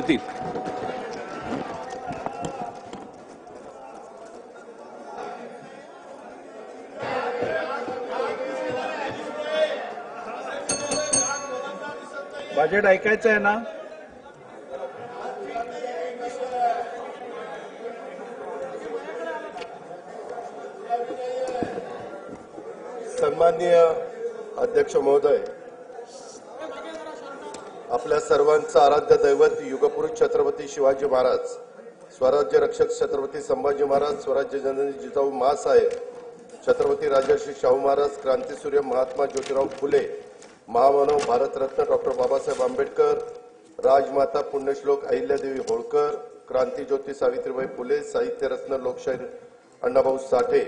करतील। बजेट ऐकायचं आहे ना? सन्माननीय अध्यक्ष महोदय, आपल्या सर्वांचं आराध्य दैवत युगपुरुष छत्रपती शिवाजी महाराज, स्वराज्य रक्षक छत्रपती संभाजी महाराज, स्वराज्य जननी जिजाऊ माँसाहेब, छत्रपती राजर्षी शाहू महाराज, क्रांतीसूर्य महात्मा ज्योतिराव फुले, महामानव भारतरत्न डॉक्टर बाबासाहेब आंबेडकर, राजमाता पुण्यश्लोक अहिल्यादेवी होळकर, क्रांतीज्योती सावित्रीबाई फुले, साहित्यरत्न लोकशाहीर अण्णाभाऊ साठे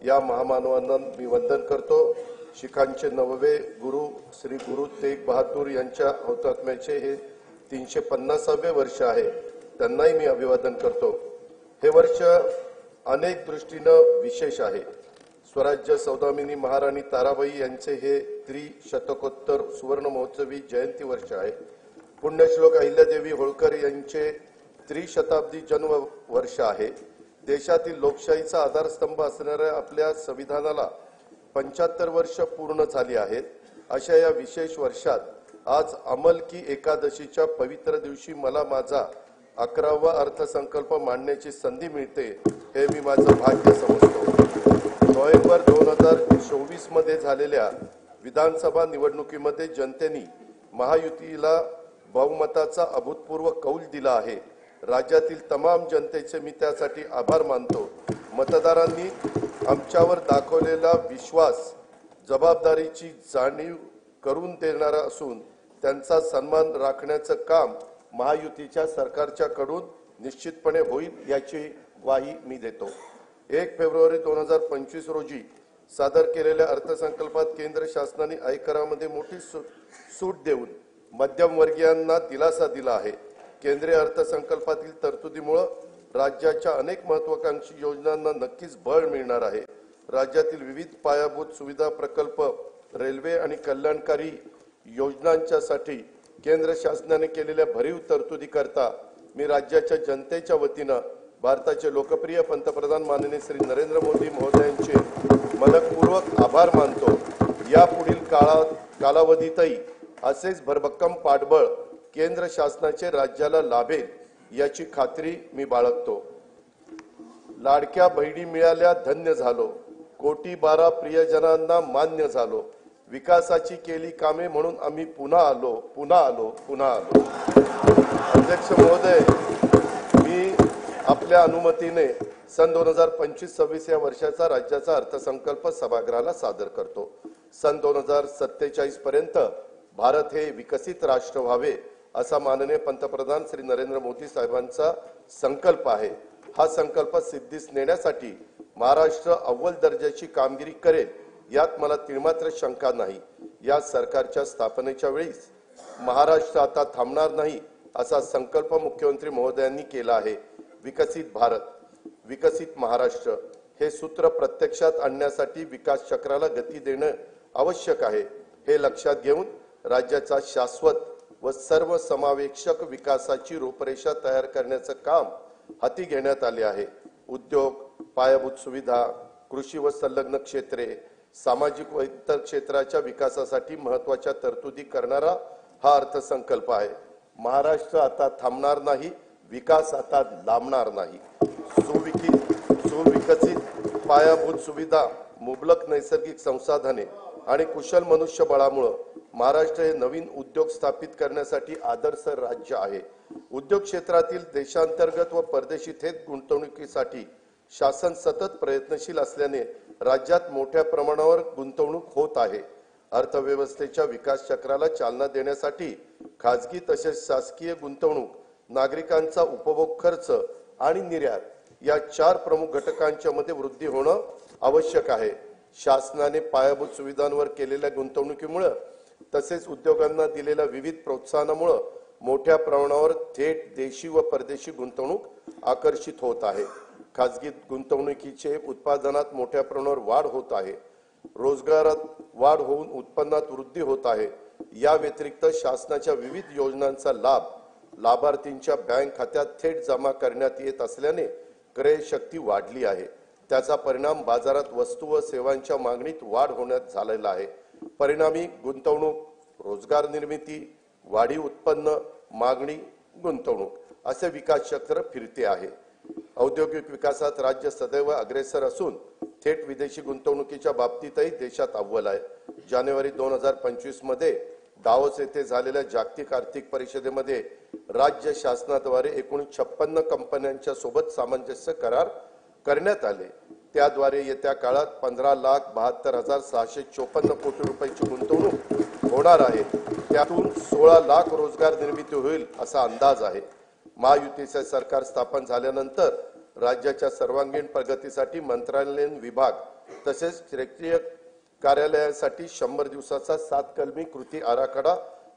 या महामानवांना मी वंदन करतो। शिखांचे 9वे गुरु श्री गुरु तेग बहादूर यांच्या हुतात्म्याचे हे 350वे वर्ष आहे, त्यांनाही मी अभिवादन करतो। हे वर्ष अनेक दृष्टीनं विशेष आहे। स्वराज्य सौदामिनी महाराणी ताराबाई यांचे हे त्रिशतकोत्तर सुवर्ण महोत्सवी जयंती वर्ष आहे। पुण्यश्लोक अहिल्यादेवी होळकर यांचे त्रिशताब्दी जन्म वर्ष आहे। देशातील लोकशाहीचा आधारस्तंभ असणाऱ्या आपल्या संविधानाला 75 वर्ष पूर्ण झाली आहेत। अशा या विशेष वर्षात आज अंमल की एकादशीच्या पवित्र दिवशी मला माझा 11वा अर्थसंकल्प मांडण्याची संधी मिळते, हे मी माझं भाग्य समजतो। नोव्हेंबर 2024 मध्ये झालेल्या विधानसभा निवडणुकीमध्ये जनतेने महायुतीला बहुमताचा अभूतपूर्व कौल दिला आहे। राज्यातील तमाम जनतेचे मी त्यासाठी आभार मानतो। मतदारांनी आमच्यावर दाखवलेला विश्वास जबाबदारीची जाणीव करून देणारा असून त्यांचा सन्मान राखण्याचं काम महायुतीच्या सरकारच्याकडून निश्चितपणे होईल याची ग्वाही मी देतो। 1 फेब्रुवारी 2025 रोजी सादर केलेल्या अर्थसंकल्पात केंद्र शासनाने आयकरामध्ये मोठी सूट देऊन मध्यमवर्गीयांना दिलासा दिला आहे। केंद्रीय अर्थसंकल्पातील तरतुदीमुळे राज्याच्या अनेक महत्त्वाकांक्षी योजनांना नक्कीच बळ मिळणार आहे। राज्यातील विविध पायाभूत सुविधा प्रकल्प, रेल्वे आणि कल्याणकारी योजनांच्यासाठी केंद्र शासनाने केलेल्या भरीव तरतुदीकरता मी राज्याच्या जनतेच्या वतीनं भारताचे लोकप्रिय पंतप्रधान माननीय श्री नरेंद्र मोदी महोदयांचे मनपूर्वक आभार मानतो। यापुढील कालावधीतही असेच भरभक्कम पाठबळ केंद्र शासनाचे राज्याला लाभेल याची खात्री मी बाळगतो। लाडक्या बहिणी मिळाल्या धन्य झालो, कोटी 12 प्रियजनांना मान्य झालो, विकासाची केली कामे म्हणून आम्ही पुन्हा आलो। अध्यक्ष महोदय, मी आपल्या अनुमतीने सन 2025-26 या वर्षाचा राज्याचा अर्थसंकल्प सभागृहाला सादर करतो। सन 2047 पर्यंत भारत हे विकसित राष्ट्र व्हावे असा माननीय पंतप्रधान श्री नरेंद्र मोदी साहेबांचा संकल्प आहे। हा संकल्प सिद्धीस नेण्यासाठी महाराष्ट्र अव्वल दर्जाची कामगिरी करेल यात मला तिळमात्र शंका नाही। या सरकारच्या स्थापनेच्या वेळीच महाराष्ट्र आता थांबणार नाही असा संकल्प मुख्यमंत्री महोदयांनी केला आहे। विकसित भारत, विकसित महाराष्ट्र हे सूत्र प्रत्यक्षात आणण्यासाठी विकास चक्राला गती देणे आवश्यक आहे। हे लक्षात घेऊन राज्याचा शाश्वत व सर्वसमावेशक विकासाची रूपरेषा तयार करण्याचं काम हाती घेण्यात आले आहे। उद्योग, पायाभूत सुविधा, कृषी व संलग्न क्षेत्रे, सामाजिक व इतर क्षेत्राच्या विकासासाठी महत्त्वाच्या तरतुदी करणारा हा अर्थसंकल्प आहे। महाराष्ट्र आता थांबणार नाही, विकास आता लांबणार नाही। सुविकसित पायाभूत सुविधा, मुबलक नैसर्गिक संसाधने आणि कुशल मनुष्यबळामुळे महाराष्ट्र हे नवीन उद्योग स्थापित करण्यासाठी आदर्श राज्य आहे। उद्योग क्षेत्रातील देशांतर्गत व परदेशी थेट गुंतवणुकीसाठी शासन सतत प्रयत्नशील असल्याने राज्यात मोठ्या प्रमाणावर गुंतवणूक होत आहे। अर्थव्यवस्थेच्या विकास चक्राला चालना देण्यासाठी खासगी तसेच शासकीय गुंतवणूक, नागरिकांचा उपभोग खर्च आणि निर्यात या 4 प्रमुख घटकांच्या मध्ये वृद्धी होणं आवश्यक आहे। शासनाने पायाभूत सुविधांवर केलेल्या गुंतवणुकीमुळे तसेच उद्योगांना दिलेल्या विविध प्रोत्साहनामुळे मोठ्या प्रमाणावर थेट देशी व परदेशी गुंतवणूक आकर्षित होत आहे। खासगी गुंतवणुकीचे उत्पादनात मोठ्या प्रमाणावर वाढ होत आहे। रोजगारात वाढ होऊन उत्पन्नात वृद्धी होत आहे। या व्यतिरिक्त शासनाच्या विविध योजनांचा लाभ लाभार्थींच्या बँक खात्यात थेट जमा करण्यात येत असल्याने क्रय शक्ती वाढली आहे। त्याचा परिणाम बाजारात वस्तू व सेवांच्या मागणीत वाढ होण्यात झालेला आहे। परिणामी गुंतवणूक, रोजगार निर्मिती, वाढीव उत्पन्न, मागणी, गुंतवणूक असे विकास चक्र फिरते आहे। औद्योगिक विकासात राज्य सदैव अग्रेसर असून थेट विदेशी गुंतवणुकीच्या बाबतीतही देशात अव्वल आहे। जानेवारी 2025 मध्ये दावोस येथे झालेल्या जागतिक आर्थिक परिषदेमध्ये राज्य शासनाद्वारे एकूण 56 कंपन्यांच्या सोबत सामंजस्य करार करण्यात आले। त्याद्वारे येत्या काळात 15,72,654 कोटी रुपयांची गुंतवणूक होणार आहे। त्यातून 16 लाख रोजगार निर्मिती होईल असा अंदाज आहे। महायुतीचे सरकार स्थापन झाल्यानंतर राज्याच्या सर्वांगीण प्रगतीसाठी मंत्रालयीन विभाग तसेच क्षेत्रीय कार्यालयासाठी 100 दिवसाचा 7 कलमी कृती आराखडा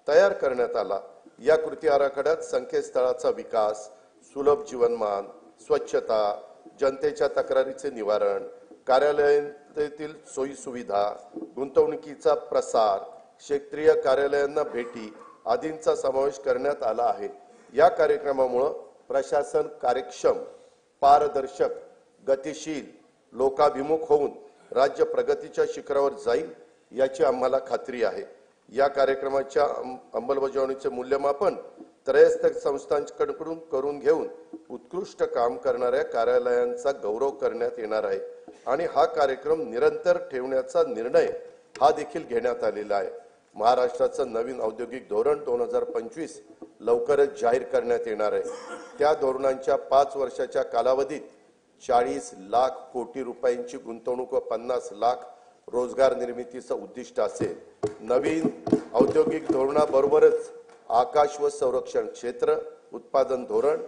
तयार करण्यात आला। या कृती आराखड्यात संकेतस्थळाचा विकास, सुलभ जीवनमान, स्वच्छता, जनतेच्या तक्रारीचे निवारण, कार्यालयातील सोयी सुविधा, गुंतवणुकीचा प्रसार, क्षेत्रीय कार्यालयांना भेटी आदींचा समावेश करण्यात आला आहे। या कार्यक्रमामुळे प्रशासन कार्यक्षम, पारदर्शक, गतिशील, लोकाभिमुख होऊन राज्य प्रगतीच्या शिखरावर जाईल याची आम्हाला खात्री आहे। या कार्यक्रमाच्या अंमलबजावणीचे मूल्यमापन त्रयस्थ संस्थांकडून करून घेऊन उत्कृष्ट काम करणाऱ्या कार्यालयांचा गौरव करण्यात येणार आहे आणि हा कार्यक्रम निरंतर ठेवण्याचा निर्णय हा देखील घेण्यात आलेला आहे। महाराष्ट्राचं नवीन औद्योगिक धोरण 2025 लवकरच जाहीर करण्यात येणार आहे। त्या धोरणांच्या 5 वर्षाच्या कालावधीत 40 लाख कोटी रुपयांची गुंतवणूक व 50 लाख रोजगार निर्मितीचं उद्दिष्ट असेल। नवीन औद्योगिक धोरणाबरोबरच आकाश व संरक्षण क्षेत्र उत्पादन धोरण,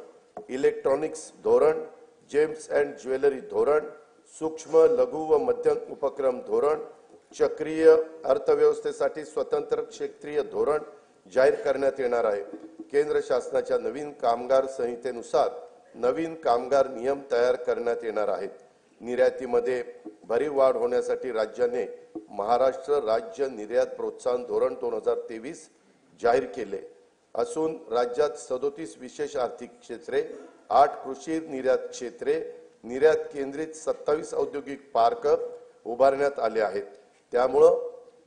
इलेक्ट्रॉनिक्स धोरण, जेम्स अँड ज्वेलरी धोरण, सूक्ष्म लघु व मध्यम उपक्रम धोरण, चक्रीय अर्थव्यवस्थेसाठी स्वतंत्र क्षेत्रीय धोरण जाहीर करण्यात येणार आहे। केंद्र शासनाच्या नवीन कामगार संहितेनुसार नवीन कामगार नियम तयार करण्यात येणार आहेत। निर्यातीमध्ये भरीव वाढ होण्यासाठी राज्याने महाराष्ट्र राज्य निर्यात प्रोत्साहन धोरण 2023 जाहीर केले असून राज्यात 37 विशेष आर्थिक क्षेत्रे, 8 कृषी निर्यात क्षेत्रे, निर्यात केंद्रित 27 औद्योगिक पार्क उभारण्यात आले आहेत। त्यामुळे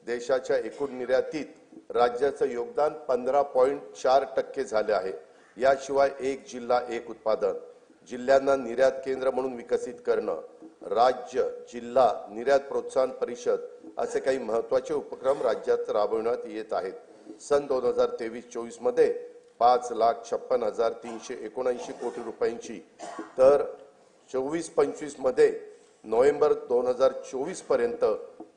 देशाच्या एकूण निर्यातीत राज्याचं योगदान 15.4% झाले आहे। याशिवाय एक जिल्हा एक उत्पादन, जिल्ह्यांना निर्यात केंद्र म्हणून विकसित करणं, राज्य जिल्हा निर्यात प्रोत्साहन परिषद असे काही महत्त्वाचे उपक्रम राज्यात राबवण्यात येत आहेत। सन 2023-24 मध्ये 5,56,379 कोटी रुपयांची तर 24-25 मध्ये नोव्हेंबर 2024 पर्यंत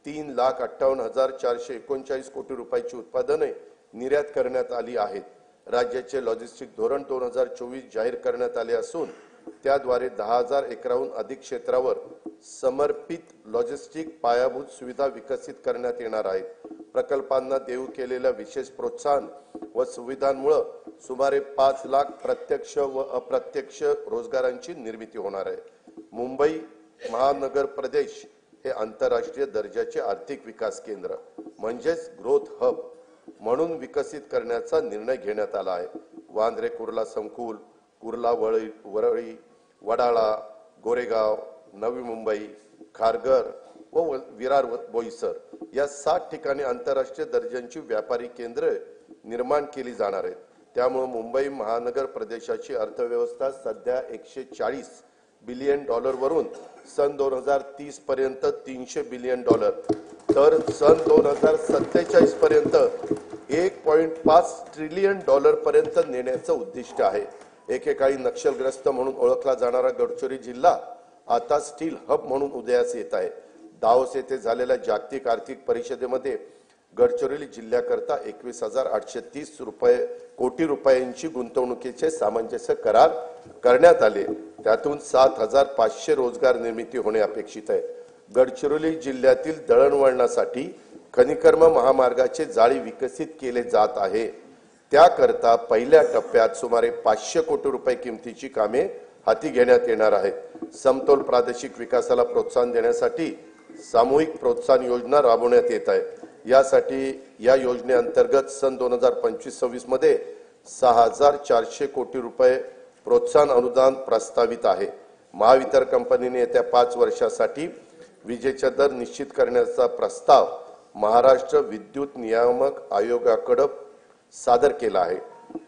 3,58,439 कोटी रुपयांची उत्पादने निर्यात करण्यात आली आहेत। राज्याचे लॉजिस्टिक धोरण 2024 जाहीर करण्यात आले असून त्याद्वारे 10,000 एकराहून अधिक क्षेत्रावर समर्पित लॉजिस्टिक पायाभूत सुविधा विकसित करण्यात येणार आहेत। प्रकल्पांना देऊ केलेल्या विशेष प्रोत्साहन व सुविधांमुळे सुमारे 5 लाख प्रत्यक्ष व अप्रत्यक्ष रोजगारांची निर्मिती होणार आहे। मुंबई महानगर प्रदेश हे आंतरराष्ट्रीय दर्जाचे आर्थिक विकास केंद्र म्हणजेच ग्रोथ हब म्हणून विकसित करण्याचा निर्णय घेण्यात आला आहे। वांद्रे कुर्ला संकुल, कुर्ला वरळी, वडाळा, गोरेगाव, नवी मुंबई, खारघर व विरार बोईसर या 7 ठिकाणी आंतरराष्ट्रीय दर्जाची व्यापारी केंद्र निर्माण केली जाणार आहेत। त्यामुळे मुंबई महानगर प्रदेशाची अर्थव्यवस्था सध्या $140 बिलियन वरून सन 2030 पर्यंत $300 बिलियन तर सन 2047 पर्यंत $1.5 ट्रिलियन पर्यंत नेण्याचं उद्दिष्ट आहे। एकेकाळी नक्षलग्रस्त म्हणून ओळखला जाणारा गडचिरोली जिल्हा आता स्टील हब म्हणून उदयास येत आहे। दावोस येथे झालेल्या जागतिक आर्थिक परिषदेमध्ये गडचिरोली जिल्ह्याकरता 21,830 कोटी रुपयांची गुंतवणुकीचे सामंजस्य करार करण्यात आले। त्यातून 7,500 रोजगार निर्मिती होणे अपेक्षित आहे। गडचिरोली जिल्ह्यातील दळणवळणासाठी खनिकर्म महामार्गाचे जाळी विकसित केले जात आहे। त्याकरता पहिल्या टप्प्यात सुमारे 500 कोटी रुपये किमतीची कामे हाती घेण्यात येणार आहेत। समतोल प्रादेशिक विकासाला प्रोत्साहन देण्यासाठी सामूहिक प्रोत्साहन योजना राबवण्यात येत आहे। यासाठी या योजनेअंतर्गत सन 2025-26 मध्ये 6,400 कोटी रुपये प्रोत्साहन अनुदान प्रस्तावित आहे। महावितरण कंपनीने येत्या 5 वर्षासाठी विजेचा दर निश्चित करण्याचा प्रस्ताव महाराष्ट्र विद्युत नियामक आयोगाकडे सादर केला आहे।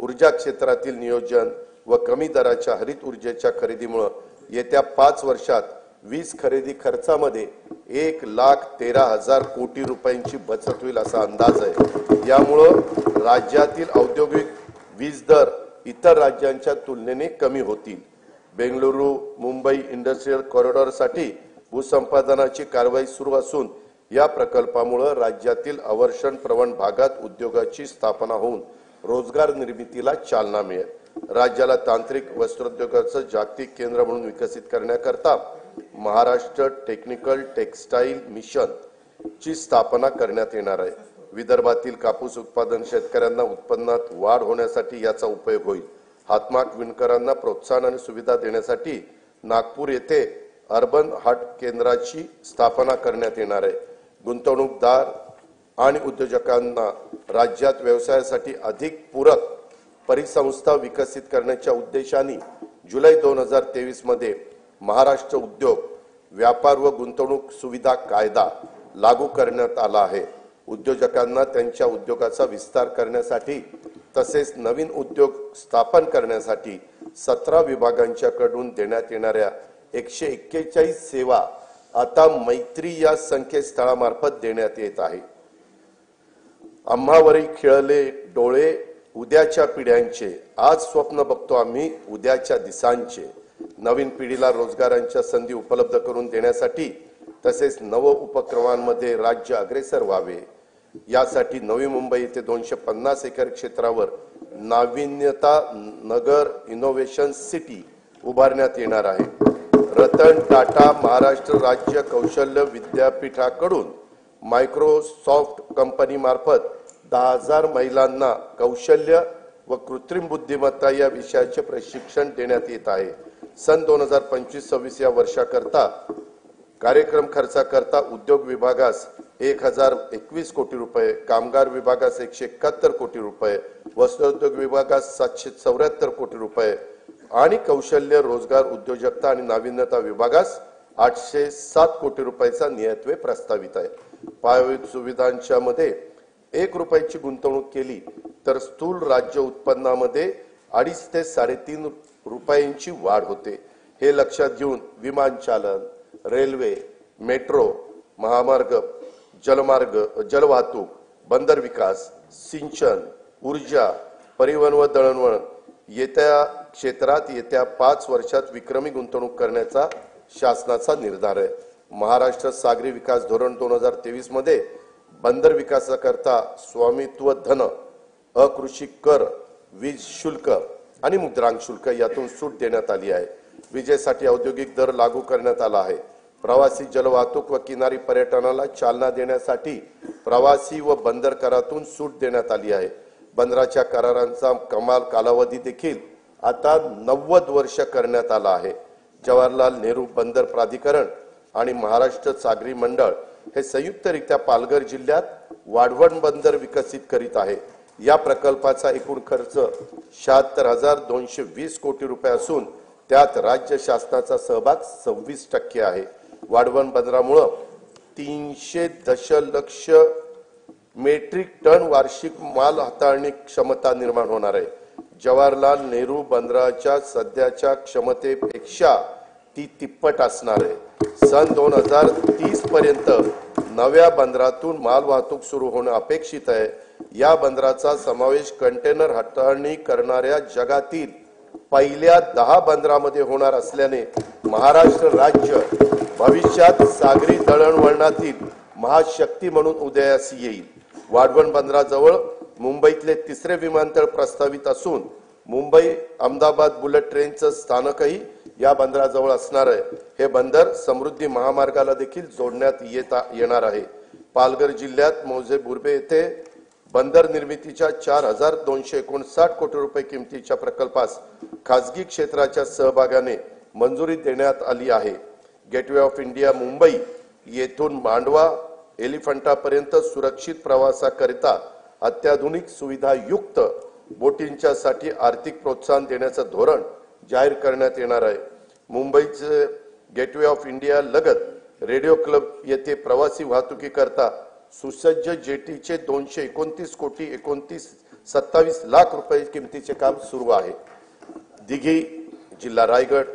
ऊर्जा क्षेत्रातील नियोजन व कमी दराच्या हरित ऊर्जेच्या खरेदीमुळे येत्या 5 वर्षात वीज खरेदी खर्चामध्ये 1,13,000 कोटी रुपयांची बचत होईल असा अंदाज आहे। यामुळे राज्यातील औद्योगिक वीज दर इतर राज्यांच्या तुलनेने कमी होतील। बेंगळुरू मुंबई इंडस्ट्रियल कॉरिडॉरसाठी भूसंपादनाची कारवाई सुरू असून या प्रकल्पामुळे राज्यातील अवर्षण प्रवण भागात उद्योगाची स्थापना होऊन रोजगार निर्मितीला चालना मिळेल। राज्याला तांत्रिक वस्त्रोद्योगाचं जागतिक केंद्र म्हणून विकसित करण्याकरता महाराष्ट्र टेक्निकल टेक्सटाईल मिशन ची स्थापना करण्यात येणार आहे। विदर्भातील कापूस उत्पादन शेतकऱ्यांना उत्पन्नात वाढ होण्यासाठी याचा उपयोग होईल। हातमाग विणकरांना प्रोत्साहन आणि सुविधा देण्यासाठी नागपूर येथे अर्बन हाट केंद्राची स्थापना करण्यात येणार आहे। गुंतवणूकदार आणि उद्योजकांना राज्यात व्यवसायासाठी अधिक पूरक परिसंस्था विकसित करण्याच्या उद्देशाने जुलै 2023 मध्ये महाराष्ट्र उद्योग व्यापार व गुंतवणूक सुविधा कायदा लागू करण्यात आला आहे। उद्योजकांना त्यांच्या उद्योगाचा विस्तार करण्यासाठी तसेच नवीन उद्योग स्थापन करण्यासाठी 17 विभागांच्याकडून देण्यात येणाऱ्या 141 सेवा आता मैत्री या संकेतस्थळामार्फत देण्यात येत आहे। आम्हावरी खिळले डोळे उद्याच्या पिढ्यांचे, आज स्वप्न बघतो आम्ही उद्याच्या दिसांचे। नवीन पिढीला रोजगारांच्या संधी उपलब्ध करून देण्यासाठी तसेच नव उपक्रमांमध्ये राज्य अग्रेसर व्हावे यासाठी नवी मुंबई येथे 250 एकर क्षेत्रावर नाविन्यता नगर इनोव्हेशन सिटी उभारण्यात येणार आहे। रतन टाटा महाराष्ट्र राज्य कौशल्य विद्यापीठाकडून मायक्रोसॉफ्ट कंपनी मार्फत 10,000 महिलांना कौशल्य व कृत्रिम बुद्धिमत्ता या विषयाचे प्रशिक्षण देण्यात येत आहे। सन 2025-26 या वर्षाकरता कार्यक्रम खर्चाकरता उद्योग विभागास 1,021 कोटी रुपये, कामगार विभागास 171 कोटी रुपये, वस्त्रोद्योग विभागास 774 कोटी रुपये आणि कौशल्य रोजगार उद्योजकता आणि नाविन्यता विभागास 807 कोटी रुपयाचा नियतव्यय प्रस्तावित आहे। पायाभूत सुविधांच्या मध्ये 1 रुपयाची गुंतवणूक केली तर स्थूल राज्य उत्पन्नामध्ये 2.5 ते 3.5 रुपयांची वाढ होते। हे लक्षात घेऊन विमानचालन, रेल्वे, मेट्रो, महामार्ग, जलमार्ग, जलवाहतूक, बंदर विकास, सिंचन, ऊर्जा, परिवहन व दळणवळण येत्या क्षेत्रात येत्या 5 वर्षात विक्रमी गुंतवणूक करण्याचा शासनाचा निर्धार आहे। महाराष्ट्र सागरी विकास धोरण 2023 मध्ये बंदर विकासाकरता स्वामित्व धन, अकृषी कर, वीज शुल्क आणि मुद्रांक शुल्क यातून सूट देण्यात आली आहे। विजेसाठी औद्योगिक दर लागू करण्यात आला आहे। प्रवासी जलवाहतूक व किनारी पर्यटनाला चालना देण्यासाठी प्रवासी व बंदर करातून सूट देण्यात आली आहे। बंदराच्या करारांचा कमाल कालावधी देखील आता 90 वर्ष करण्यात आला आहे। जवाहरलाल नेहरू बंदर प्राधिकरण आणि महाराष्ट्र सागरी मंडळ हे संयुक्तरित्या पालघर जिल्ह्यात वाढवण बंदर विकसित करीत आहे। या प्रकल्पाचा एकूण खर्च 76,220 कोटी रुपये असून त्यात राज्य शासनाचा सहभाग 26% आहे। वाढवण बंदरामुळे 300 दशलक्ष मेट्रिक टन वार्षिक माल हाताळणी क्षमता निर्माण होणार आहे। जवाहरलाल नेहरू बंदराच्या सध्याच्या क्षमतेपेक्षा ती तिप्पट असणार आहे। सन 2030 पर्यंत नव्या बंदरातून माल वाहतूक सुरू होणे अपेक्षित आहे। या बंदराचा समावेश कंटेनर हाताळणी करणाऱ्या जगातील पहिल्या 10 बंदरामध्ये होणार असल्याने महाराष्ट्र राज्य भविष्यात सागरी दळणवळणातील महाशक्ती म्हणून उदयास येईल। वाढवण बंदराजवळ मुंबईतले 3रे विमानतळ प्रस्तावित असून मुंबई अहमदाबाद बुलेट ट्रेनचं स्थानकही या बंदराजवळ असणार आहे। हे बंदर समृद्धी महामार्गाला देखील जोडण्यात येणार आहे। पालघर जिल्ह्यात मौजे बुर्बे येथे बंदर निर्मितीच्या 4,259 कोटी रुपये किमतीच्या प्रकल्पास खासगी क्षेत्राच्या सहभागाने मंजुरी देण्यात आली आहे। गेटवे ऑफ इंडिया मुंबई येथून मांडवा एलिफंटापर्यंत सुरक्षित प्रवासाकरिता अत्याधुनिक सुविधायुक्त बोटींच्यासाठी आर्थिक प्रोत्साहन देण्याचं धोरण जाहीर करण्यात येणार आहे। मुंबईचे गेटवे ऑफ इंडिया लगत रेडिओ क्लब येथे प्रवासी वाहतुकीकरता सुसज्ज जेटीचे 229 कोटी 27 लाख रुपये किमतीचे काम सुरू आहे। दिघी जिल्हा रायगड,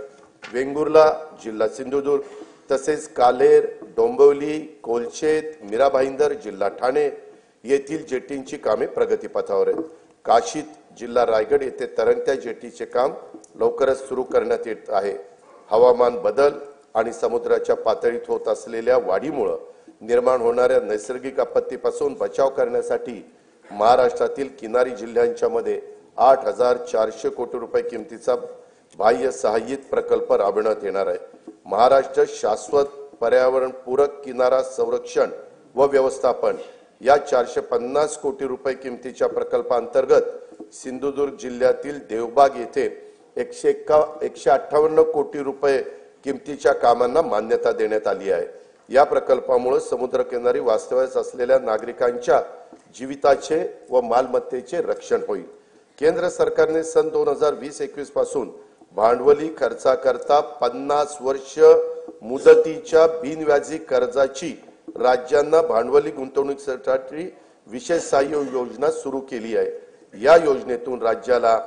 वेंगुर्ला जिल्हा सिंधुदुर्ग तसेच कालेर, डोंबिवली, कोलशेत, मीरा भाईंदर जिल्हा ठाणे येथील जेटींची कामे प्रगतीपथावर आहेत। काशीद जिल्हा रायगड येथे तरंगत्या जेटीचे काम लवकरच सुरू करण्यात येत आहे। हवामान बदल आणि समुद्राच्या पातळीत होत असलेल्या वाढीमुळे निर्माण होणाऱ्या नैसर्गिक आपत्तीपासून बचाव करण्यासाठी महाराष्ट्रातील किनारी जिल्ह्यांच्या मध्ये 8,400 कोटी रुपये किमतीचा बाह्य सहाय्यित प्रकल्प राबवण्यात येणार आहे। महाराष्ट्र शाश्वत पर्यावरण पूरक किनारा संरक्षण व व्यवस्थापन या 450 कोटी रुपये किमतीच्या प्रकल्पांतर्गत सिंधुदुर्ग जिल्ह्यातील देवबाग येथे 158 कोटी रुपये किमतीच्या कामांना मान्यता देण्यात आली आहे। या प्रकल्पामुळे समुद्रकिनारी वास्तव्यास असलेल्या नागरिकांच्या जीविताचे व मालमत्तेचे रक्षण होईल। केंद्र सरकारने सन 2020-21 पासून भांडवली खर्चाकरता 50 वर्ष मुदतीच्या बिनव्याजी कर्जाची राज्यांना भांडवली गुंतवणुकीसाठी विशेष सहाय्य योजना सुरू केली आहे। या योजनेतून राज्याला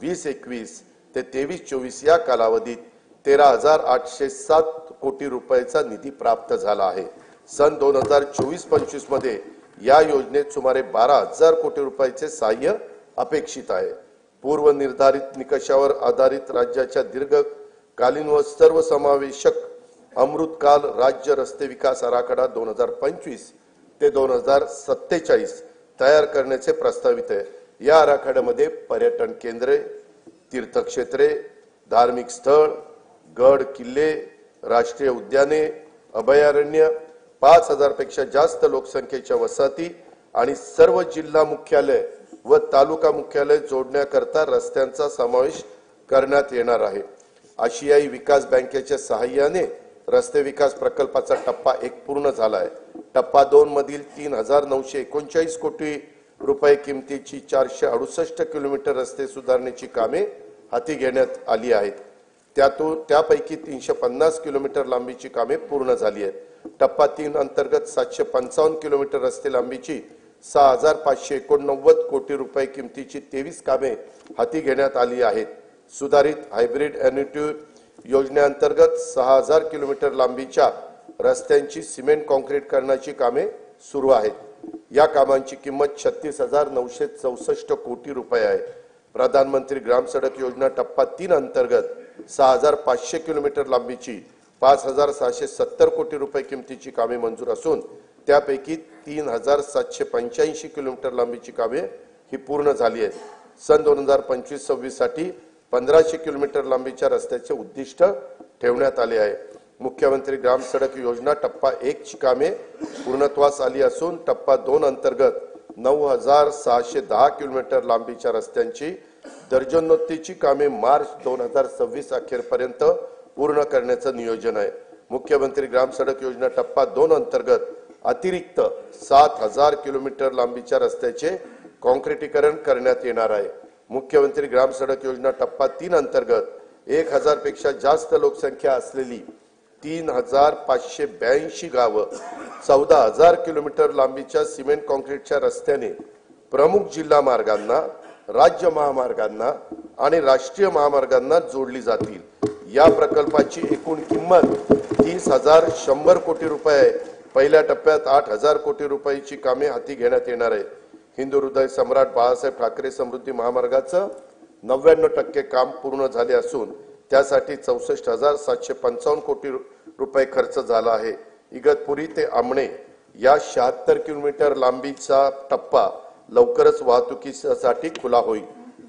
2021 ते 23-24 या कालावधीत 13,807 कोटी रुपयाचा निधी प्राप्त झाला आहे। सन 2024-25 मध्ये या योजनेत सुमारे 12,000 कोटी रुपयाचे सहाय्य अपेक्षित आहे। पूर्व निर्धारित निकषावर आधारित राज्याच्या दीर्घकालीन व सर्वसमावेशक अमृतकाल राज्य रस्ते विकास आराखडा 2025 ते 2047 तयार करण्याचे प्रस्तावित आहे। या आराखड्यामध्ये पर्यटन केंद्रे, तीर्थक्षेत्रे, धार्मिक स्थळ, गड किल्ले, राष्ट्रीय उद्याने, अभयारण्य, 5,000 पेक्षा जास्त लोकसंख्येच्या वसाहती आणि सर्व जिल्हा मुख्यालय व तालुका मुख्यालय जोडण्याकरता रस्त्यांचा समावेश करण्यात येणार आहे। आशियाई विकास बँकेच्या सहाय्याने रस्ते विकास प्रकल्पाचा टप्पा 1 पूर्ण झाला आहे। टप्पा 2 मधील 3,939 कोटी रुपये किमतीची 468 किलोमीटर रस्ते सुधारण्याची कामे हाती घेण्यात आली आहेत। त्यापैकी 350 किलोमीटर लांबीची कामे पूर्ण झाली आहेत। टप्पा 3 अंतर्गत 755 किलोमीटर रस्ते लांबीची 6,589 कोटी रुपये किमतीची 23 कामे हाती घेण्यात आली आहेत। सुधारित हायब्रिड एन्युटी योजनेअंतर्गत 6,000 किलोमीटर लांबीच्या रस्त्यांची सिमेंट कॉन्क्रीट करण्याची कामे सुरू आहेत। या कामांची किंमत 36,964 कोटी रुपये आहे। प्रधानमंत्री ग्राम सडक योजना टप्पा 3 अंतर्गत 6,500 किलोमीटर लांबीची 5,670 कोटी रुपये किमतीची कामे मंजूर असून त्यापैकी 3,785 किलोमीटर लांबीची कामे ही पूर्ण झाली आहेत। सन 2025-26 साठी 1,500 किलोमीटर लांबीच्या रस्त्याचे उद्दिष्ट ठेवण्यात आले आहे। मुख्यमंत्री ग्राम सडक योजना टप्पा 1 ची कामे पूर्णत्वास आली असून टप्पा 2 अंतर्गत 9,610 किलोमीटर लांबीच्या रस्त्यांची दर्जनोत्तीची कामे मार्च 2026 अखेरपर्यंत पूर्ण करण्याचे नियोजन आहे। मुख्यमंत्री ग्राम सडक योजना टप्पा 2 अंतर्गत अतिरिक्त 7,000 किलोमीटर लांबीच्या रस्त्याचे कॉन्क्रीटीकरण करण्यात येणार आहे। मुख्यमंत्री ग्राम सडक योजना टप्पा 3 अंतर्गत 1,000 पेक्षा जास्त लोकसंख्या असलेली 3,582 गावं 14,000 किलोमीटर लांबीच्या सिमेंट कॉन्क्रीटच्या रस्त्याने प्रमुख जिल्हा मार्गांना, राज्य महामार्गांना आणि राष्ट्रीय महामार्गांना जोडली जातील। या प्रकल्पाची एकूण किंमत 30,100 कोटी रुपये आहे। पहिल्या टप्प्यात 8,000 कोटी रुपयाची कामे हाती घेण्यात येणार आहे। हिंदू हृदय सम्राट बाळासाहेब ठाकरे समृद्धी महामार्गाचं 99% काम पूर्ण झाले असून त्यासाठी 64,755 कोटी रुपये खर्च झाला आहे। इगतपुरी ते आमणे या 76 किलोमीटर लांबीचा टप्पा लवकरच वाहतुकीसाठी खुला होईल।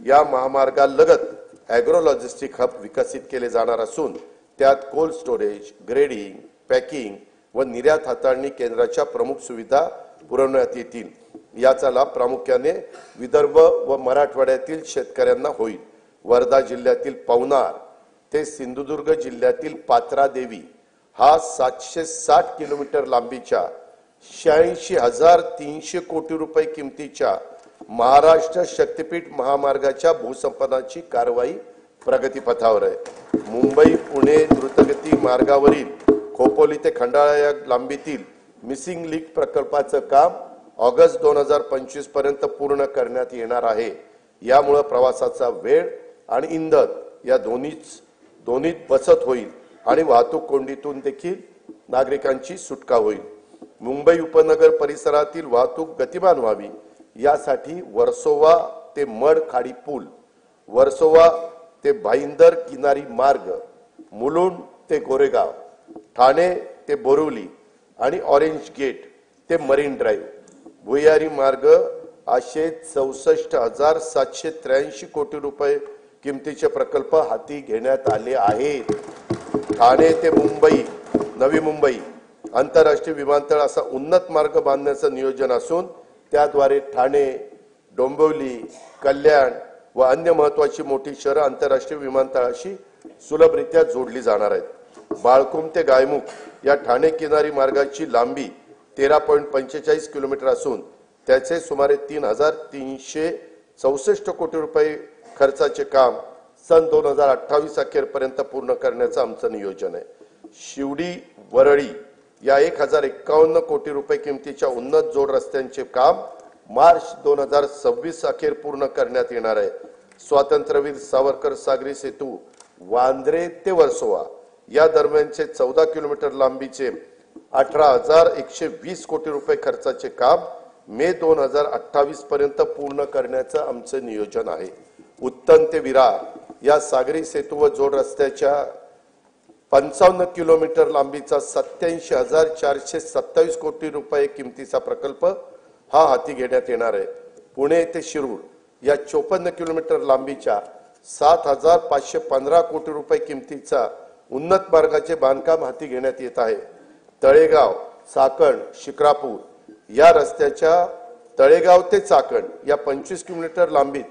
या महामार्गालगत ॲग्रो लॉजिस्टिक हब विकसित केले जाणार असून त्यात कोल्ड स्टोरेज, ग्रेडिंग, पॅकिंग व निर्यात हाताळणी केंद्राच्या प्रमुख सुविधा पुरवण्यात येतील। याचा लाभ प्रामुख्याने विदर्भ व मराठवाड्यातील शेतकऱ्यांना होईल। वर्धा जिल्ह्यातील पवनार ते सिंधुदुर्ग जिल्ह्यातील पात्रादेवी हा 760 किलोमीटर लांबीच्या 86,300 कोटी रुपये किमतीच्या महाराष्ट्र शक्तीपीठ महामार्गाच्या भूसंपादनाची कारवाई प्रगतीपथावर आहे। मुंबई पुणे द्रुतगती मार्गावरील खोपोली ते खंडाळा या लांबीतील मिसिंग लिंक प्रकल्पाचं काम ऑगस्ट 2025 पर्यंत पूर्ण करण्यात येणार आहे। यामुळे प्रवासाचा वेळ आणि इंधन या दोन्हीत बचत होईल आणि वाहतूक कोंडीतून देखील नागरिकांची सुटका होईल। मुंबई उपनगर परिसरातील वाहतूक गतिमान व्हावी यासाठी वर्सोवा ते मड खाडी पूल, वर्सोवा ते भाईंदर किनारी मार्ग, मुलुंड ते गोरेगाव, ठाणे ते बोरिवली आणि ऑरेंज गेट ते मरीन ड्राईव्ह भुयारी मार्ग असे 64,783 कोटी रुपये किमतीचे प्रकल्प हाती घेण्यात आले आहेत। ठाणे ते मुंबई नवी मुंबई आंतरराष्ट्रीय विमानतळ असा उन्नत मार्ग बांधण्याचं नियोजन असून त्याद्वारे ठाणे, डोंबिवली, कल्याण व अन्य महत्त्वाची मोठी शहरे आंतरराष्ट्रीय विमानतळाशी सुलभरित्या जोडली जाणार आहेत। बाळकुम ते गायमुख या ठाणे किनारी मार्गाची लांबी 13.45 किलोमीटर असून त्याचे सुमारे 3,364 कोटी रुपये खर्चाचे काम सन 2028 अखेरपर्यंत पूर्ण करण्याचं आमचं नियोजन आहे। शिवडी वरळी या 1,051 कोटी रुपये किमतीच्या उन्नत जोड रस्त्यांचे काम मार्च 2026 अखेर पूर्ण करण्यात येणार आहे। स्वातंत्र्यवीर सावरकर सागरी सेतू वांद्रे ते वर्सोवा या दरम्यानचे 14 किलोमीटर लांबीचे 18,120 कोटी रुपये खर्चाचे काम मे 2028 पर्यंत पूर्ण करण्याचं आमचं नियोजन आहे। उत्तम ते विरार या सागरी सेतू व जोड रस्त्याच्या 55 किलोमीटर लांबीचा 87,427 कोटी रुपये किमतीचा प्रकल्प हा हाती घेण्यात येणार आहे। पुणे ते शिरूर या 54 किलोमीटर लांबीच्या 7,515 कोटी रुपये किमतीचा उन्नत मार्गाचे बांधकाम हाती घेण्यात येत आहे। तळेगाव चाकण शिक्रापूर या रस्त्याच्या तळेगाव ते चाकण या 25 किलोमीटर लांबीत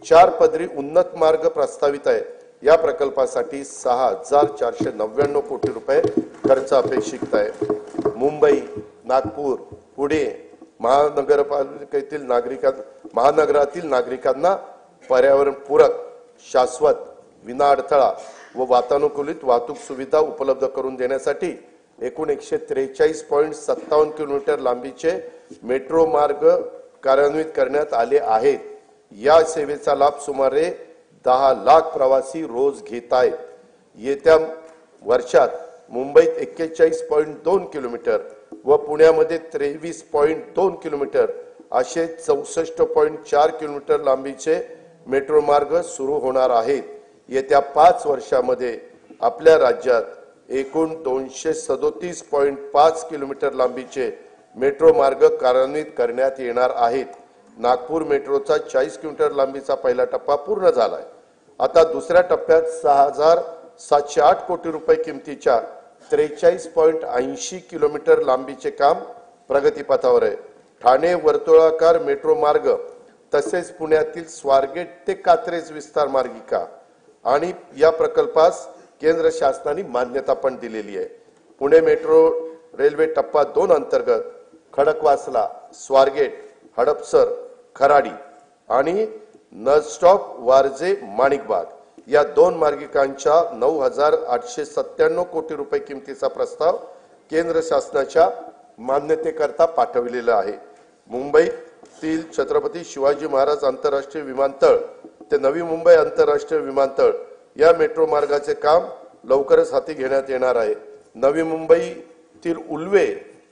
4 पदरी उन्नत मार्ग प्रस्तावित आहे। या प्रकल्पासाठी 6,499 कोटी रुपये खर्च अपेक्षित आहे। मुंबई, नागपूर, पुणे महानगरातील नागरिकांना पर्यावरणपूरक, शाश्वत, विनाअडथळा व वातानुकूलित वाहतूक सुविधा उपलब्ध करून देण्यासाठी एकूण 143.57 किलोमीटर लांबीचे मेट्रो मार्ग कार्यान्वित करण्यात आले आहेत। या सेवेचा लाभ सुमारे 10 लाख प्रवासी रोज घेत आहेत। येत्या वर्षात मुंबईत 41.2 किलोमीटर व पुण्यामध्ये 23.2 किलोमीटर असे 64.4 किलोमीटर लांबीचे मेट्रो मार्ग सुरू होणार आहेत। येत्या 5 वर्षांमध्ये आपल्या राज्यात एकूण 237.5 किलोमीटर लांबीचे मेट्रो मार्ग कार्यान्वित करण्यात येणार आहेत। नागपूर मेट्रोचा 40 किलोमीटर लांबीचा पहिला टप्पा पूर्ण झालाय। आता दुसऱ्या टप्प्यात 6,708 कोटी रुपये किमतीच्या 43.80 किलोमीटर लांबीचे काम प्रगतीपथावर आहे। ठाणे वर्तुळाकार मेट्रो मार्ग तसेच पुण्यातील स्वारगेट ते कात्रज विस्तार मार्गिका आणि या प्रकल्पास केंद्र शासनाने मान्यता पण दिलेली आहे। पुणे मेट्रो रेल्वे टप्पा 2 अंतर्गत खडकवासला, स्वारगेट, हडपसर, खराडी आणि नळस्टॉप वारजे माणिकबाग या 2 मार्गिकांच्या 9,897 कोटी रुपये किमतीचा प्रस्ताव केंद्र शासनाच्या मान्यतेकरता पाठविलेला आहे। मुंबईतील छत्रपती शिवाजी महाराज आंतरराष्ट्रीय विमानतळ ते नवी मुंबई आंतरराष्ट्रीय विमानतळ या मेट्रो मार्गाचे काम लवकरच हाती घेण्यात येणार आहे। नवी मुंबईतील उल्वे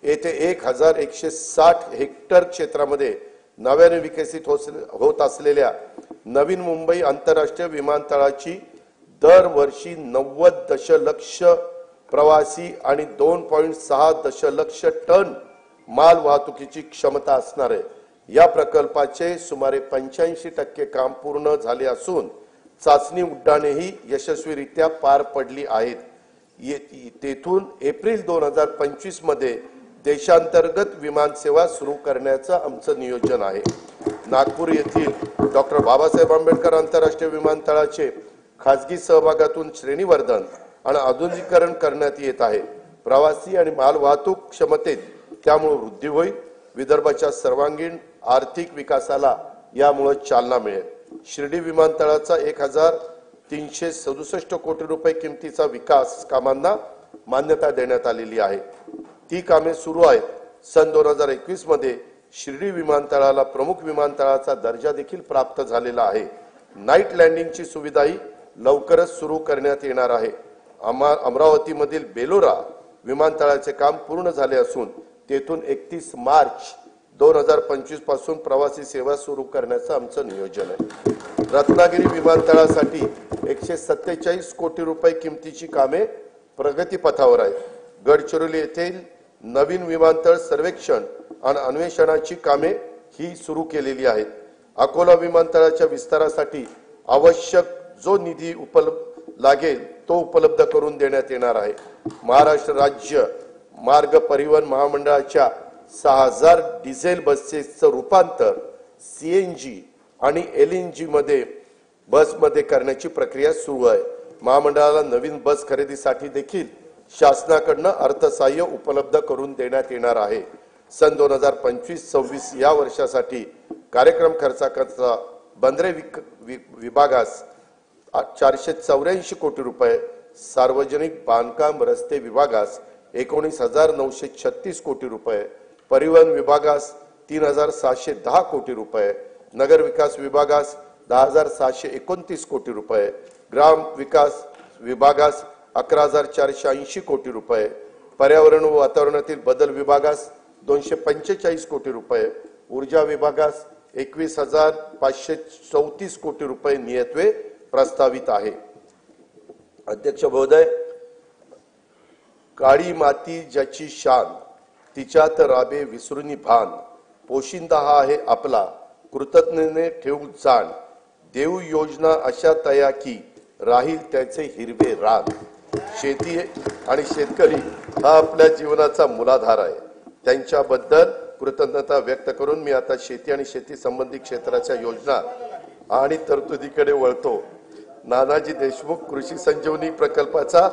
येथे 1,160 हेक्टर क्षेत्रामध्ये नव्याने विकसित होत असलेल्या नवीन मुंबई आंतरराष्ट्रीय विमानतळाची दरवर्षी 90 दशलक्ष प्रवासी आणि 2.6 दशलक्ष टन माल वाहतुकीची क्षमता असणार आहे। या प्रकल्पाचे सुमारे 85% काम पूर्ण झाले असून चाचणी उड्डाणेही यशस्वीरित्या पार पडली आहेत। तेथून एप्रिल 2025 मध्ये देशांतर्गत विमानसेवा सुरू करण्याचं आमचं नियोजन आहे। नागपूर येथील डॉक्टर बाबासाहेब आंबेडकर आंतरराष्ट्रीय विमानतळाचे खासगी सहभागातून श्रेणीवर्धन आणि आधुनिकीकरण करण्यात येत आहे। प्रवासी आणि माल वाहतूक क्षमतेत त्यामुळे वृद्धी होईल। विदर्भाच्या सर्वांगीण आर्थिक विकासाला यामुळे चालना मिळेल। शिर्डी विमानतळाचा 1367 कोटी रुपये किमतीचा विकास कामांना मान्यता देण्यात आलेली आहे। ती कामे सुरू आहेत। सन 2021 मध्ये शिर्डी विमानतळाला प्रमुख विमानतळाचा दर्जा देखील प्राप्त झालेला आहे। नाईट लँडिंगची सुविधाही लवकरच सुरू करण्यात येणार आहे। अमरावतीमधील बेलोरा विमानतळाचे काम पूर्ण झाले असून तेथून 31 मार्च 2025 पासून प्रवासी सेवा सुरू करण्याचं आमचं नियोजन आहे। रत्नागिरी विमानतळासाठी 147 कोटी रुपये किमतीची कामे प्रगतीपथावर आहेत। गडचिरोली येथील नवीन विमानतळ सर्वेक्षण आणि अन्वेषणाची कामे ही सुरू केलेली आहेत। अकोला विमानतळाच्या विस्तारासाठी आवश्यक जो निधी लागेल तो उपलब्ध करून देण्यात येणार आहे। महाराष्ट्र राज्य मार्ग परिवहन महामंडळाच्या 6000 डिझेल बसेसचं रूपांतर CNG आणि LNG बसमध्ये करण्याची प्रक्रिया सुरू आहे। महामंडळाला नवीन बस खरेदीसाठी देखील शासनाकडून अर्थसहाय्य उपलब्ध करून देण्यात येणार आहे। सन 2025-26 या वर्षासाठी कार्यक्रम खर्चाकरता बंदरे विभागास 484 कोटी रुपये, सार्वजनिक बांधकाम रस्ते विभागास 19,936 कोटी रुपये, परिवहन विभागास 3,710 कोटी रुपये, नगर विकास विभागास 10,729 कोटी रुपये, ग्राम विकास विभागास 11,480 कोटी रुपये, पर्यावरण व वातावरणातील बदल विभागास 245 कोटी रुपये, ऊर्जा विभागास 21,534 कोटी रुपये नियतवे प्रस्तावित आहे। अध्यक्ष महोदय, काळी माती ज्याची शान तिच्यात राबे विसरुनी भान, पोशिंदा हा आहे आपला कृतज्ञतेने ठेवू जाण, देऊ योजना अशा तया की राहील त्याचे हिरवे रान। शेती आणि शेतकरी हा आपल्या जीवनाचा मूलाधार आहे। त्यांच्याबद्दल कृतज्ञता व्यक्त करून मी आता शेती आणि शेती संबंधी क्षेत्राच्या योजना आणि तरतुदीकडे वळतो। नानाजी देशमुख कृषी संजीवनी प्रकल्पाचा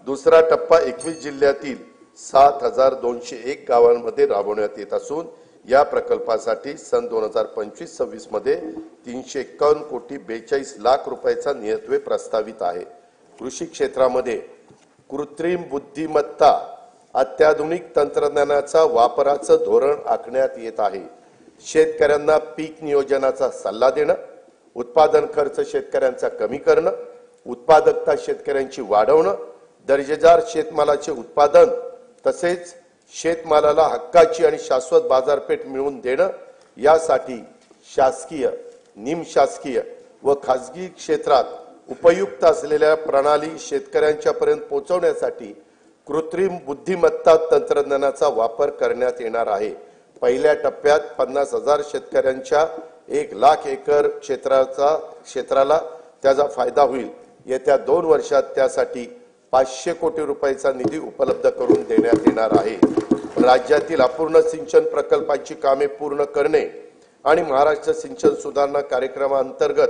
दुसरा टप्पा 21 जिल्ह्यातील 7201 गावांमध्ये राबवण्यात येत असून या प्रकल्पासाठी सन 2025-26 मध्ये 351 कोटी 42 लाख रुपयाचा नियतवे प्रस्तावित आहे। कृषी क्षेत्रामध्ये कृत्रिम बुद्धिमत्ता अत्याधुनिक तंत्रज्ञानाचा वापराचं धोरण आखण्यात येत आहे। शेतकऱ्यांना पीक नियोजनाचा सल्ला देणं, उत्पादन खर्च शेतकऱ्यांचा कमी करणं, उत्पादकता शेतकऱ्यांची वाढवणं, दर्जेदार शेतमालाचे उत्पादन तसेच शेतमालाला हक्काची आणि शाश्वत बाजारपेठ मिळवून देणं यासाठी शासकीय, निमशासकीय व खासगी क्षेत्रात उपयुक्त असलेल्या प्रणाली शेतकऱ्यांच्या पर्यंत पोहोचवण्यासाठी कृत्रिम बुद्धिमत्ता तंत्रज्ञानाचा वापर करण्यात येणार आहे। पहिल्या टप्प्यात 50,000 शेतकऱ्यांच्या 1 लाख एकर क्षेत्राला त्याचा फायदा होईल। येत्या 2 वर्षात त्यासाठी 500 कोटी रुपयाचा निधी उपलब्ध करून देण्यात येणार आहे। राज्यातील अपूर्ण सिंचन प्रकल्पांची कामे पूर्ण करणे आणि महाराष्ट्र सिंचन सुधारणा कार्यक्रमांतर्गत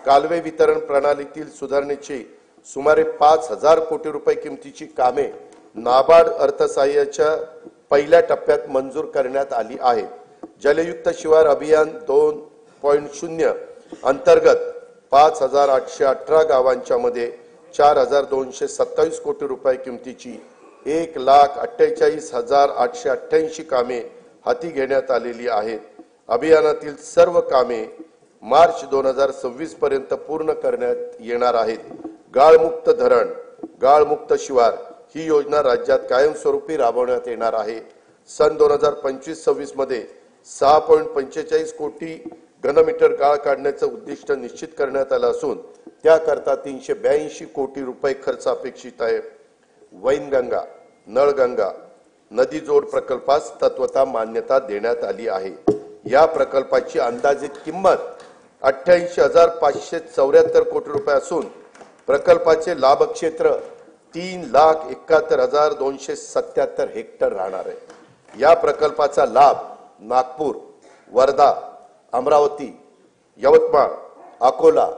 कालवे वितरण प्रणालीतील सुधारणेची सुमारे 5000 कोटी रुपये किमतीची कामे नाबार्ड अर्थसहाय्याच्या पहिल्या टप्प्यात मंजूर करण्यात आली आहे। जलयुक्त शिवार अभियान 2.0 अंतर्गत 5818 गावांच्या मध्ये 4227 कोटी रुपये किमतीची 1,48,888 कामे हाती घेण्यात आलेली आहेत। अभियानातील सर्व कामे मार्च 2026 पर्यंत पूर्ण करण्यात येणार आहेत। गाळमुक्त धरण, गाळमुक्त शिवार ही योजना राज्यात कायमस्वरूपी राबवण्यात येणार आहे। सन 2025-26 मध्ये 6.45 कोटी घनमीटर गाळ काढण्याचं उद्दिष्ट निश्चित करण्यात आलं असून त्याकरता 382 कोटी रुपये खर्च अपेक्षित आहे। वैनगंगा, नळगंगा नदी जोड प्रकल्पास तत्वता मान्यता देण्यात आली आहे। या प्रकल्पाची अंदाजित किंमत 88,574 कोटी रुपये असून प्रकल्पाचे लाभ क्षेत्र 3,71,277 हेक्टर राहणार आहे। या प्रकल्पाचा लाभ नागपूर, वर्धा, अमरावती, यवतमाळ, अकोला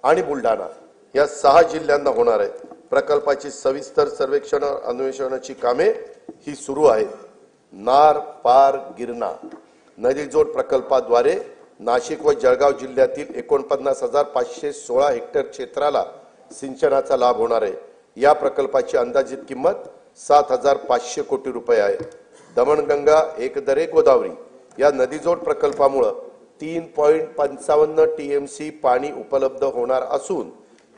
आणि बुलढाणा या 6 जिल्ह्यांना होणार आहे। प्रकल्पाची सविस्तर सर्वेक्षण अन्वेषणाची कामे ही सुरू आहेत। नार पार गिरणा नदी जोड प्रकल्पाद्वारे नाशिक व जळगाव जिल्ह्यातील 49,516 हेक्टर क्षेत्राला सिंचनाचा लाभ होणार आहे। या प्रकल्पाची अंदाजित किंमत 7,500 कोटी रुपये आहे। दमणगंगा एकदरे गोदावरी या नदीजोड प्रकल्पामुळे 3.55 टीएमसी पाणी उपलब्ध होणार असून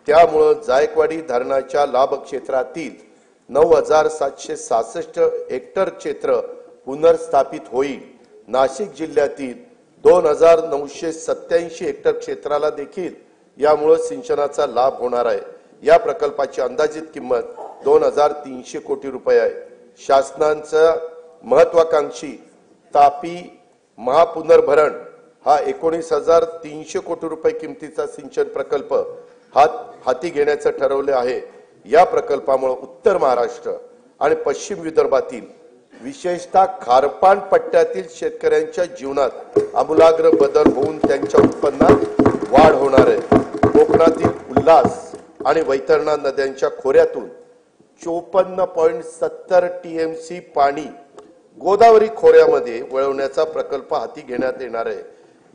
त्यामुळे जायकवाडी धरणाच्या लाभ क्षेत्रातील 9,766 हेक्टर क्षेत्र पुनर्स्थापित होईल। नाशिक जिल्ह्यातील 2,987 हेक्टर क्षेत्राला देखील यामुळे सिंचनाचा लाभ होणार आहे। या प्रकल्पाची अंदाजित किंमत 2,300 कोटी रुपये आहे। शासनाचा महत्वाकांक्षी तापी महापुनर्भरण हा 19,300 कोटी रुपये किमतीचा सिंचन प्रकल्प हाती घेण्याचे ठरवले आहे। या प्रकल्पामुळे उत्तर महाराष्ट्र आणि पश्चिम विदर्भातील विशेषतः खारपान पट्ट्यातील शेतकऱ्यांच्या जीवनात आमूलाग्र बदल होऊन त्यांच्या उत्पन्नात वाढ होणार आहे। कोकणातील उल्हास आणि वैतरणा नद्यांच्या खोऱ्यातून 54.70 टीएमसी पाणी गोदावरी खोऱ्यामध्ये वळवण्याचा प्रकल्प हाती घेण्यात येणार आहे।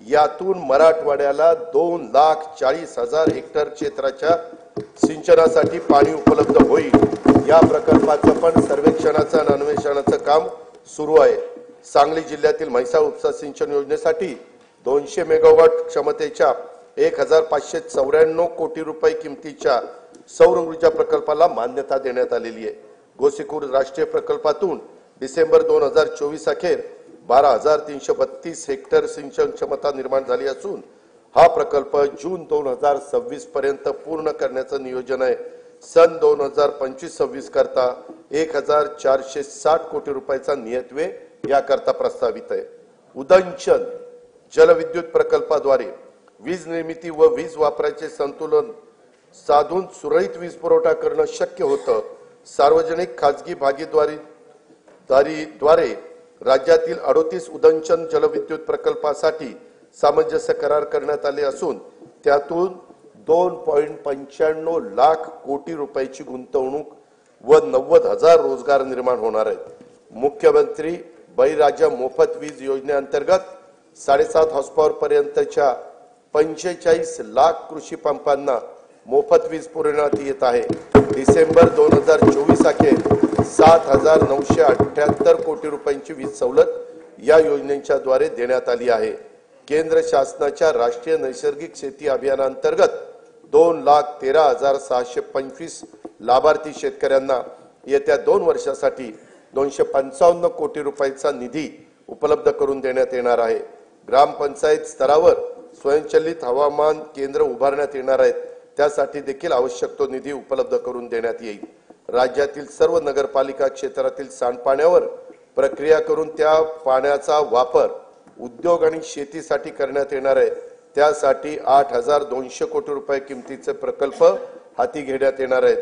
यातून मराठवाड्याला 2,40,000 हेक्टर क्षेत्राच्या सिंचनासाठी पाणी उपलब्ध होईल। या प्रकल्पाचं पण सर्वेक्षणाचं आणि अन्वेषणाचं काम सुरू आहे। सांगली जिल्ह्यातील म्हैसाळ उपसा सिंचन योजनेसाठी 200 मेगावॉट क्षमतेच्या 1,594 कोटी रुपये किमतीच्या सौर ऊर्जा प्रकल्पाला मान्यता देण्यात आलेली आहे। गोसीखुर्द राष्ट्रीय प्रकल्पातून डिसेंबर 2024 अखेर 12,332 हेक्टर सिंचन क्षमता निर्माण झाली असून हा प्रकल्प जून 2026 पर्यंत पूर्ण करण्याचं नियोजन आहे। सन 2025-26 करता 1,460 कोटी रुपयाचा नियतव्यय याकरता प्रस्तावित आहे। उदंचन जलविद्युत प्रकल्पाद्वारे वीज निर्मिती व वीज वापराचे संतुलन साधून सुरळीत वीज पुरवठा करणं शक्य होतं। सार्वजनिक खाजगी भागीदारीद्वारे राज्यातील 38 उदंचन जलविद्युत प्रकल्पासाठी सामंजस्य करार करण्यात आले असून त्यातून 2.95 लाख कोटी रुपयाची गुंतवणूक व 90,000 रोजगार निर्माण होणार आहेत। मुख्यमंत्री बळीराजा मोफत वीज योजनेअंतर्गत 7.5 हॉर्सपॉवर पर्यंतच्या 45 लाख कृषी पंपांना मोफत वीज पुरवण्यात येत आहे। डिसेंबर 2024 अखेर 7,978 कोटी रुपयांची वीज सवलत या योजनेच्या द्वारे देण्यात आली आहे। केंद्र शासनाच्या राष्ट्रीय नैसर्गिक शेती अभियानांतर्गत 2,13,625 लाभार्थी शेतकऱ्यांना येत्या 2 वर्षासाठी 255 कोटी रुपयांचा निधी उपलब्ध करून देण्यात येणार आहे। ग्रामपंचायत स्तरावर स्वयंचलित हवामान केंद्र उभारण्यात येणार आहेत, त्यासाठी देखील आवश्यक तो निधी उपलब्ध करून देण्यात येईल। राज्यातील सर्व नगरपालिका क्षेत्रातील सांडपाण्यावर प्रक्रिया करून त्या पाण्याचा वापर उद्योग आणि शेतीसाठी करण्यात येणार आहे। त्यासाठी 8,200 कोटी रुपये किमतीचे प्रकल्प हाती घेण्यात येणार आहेत।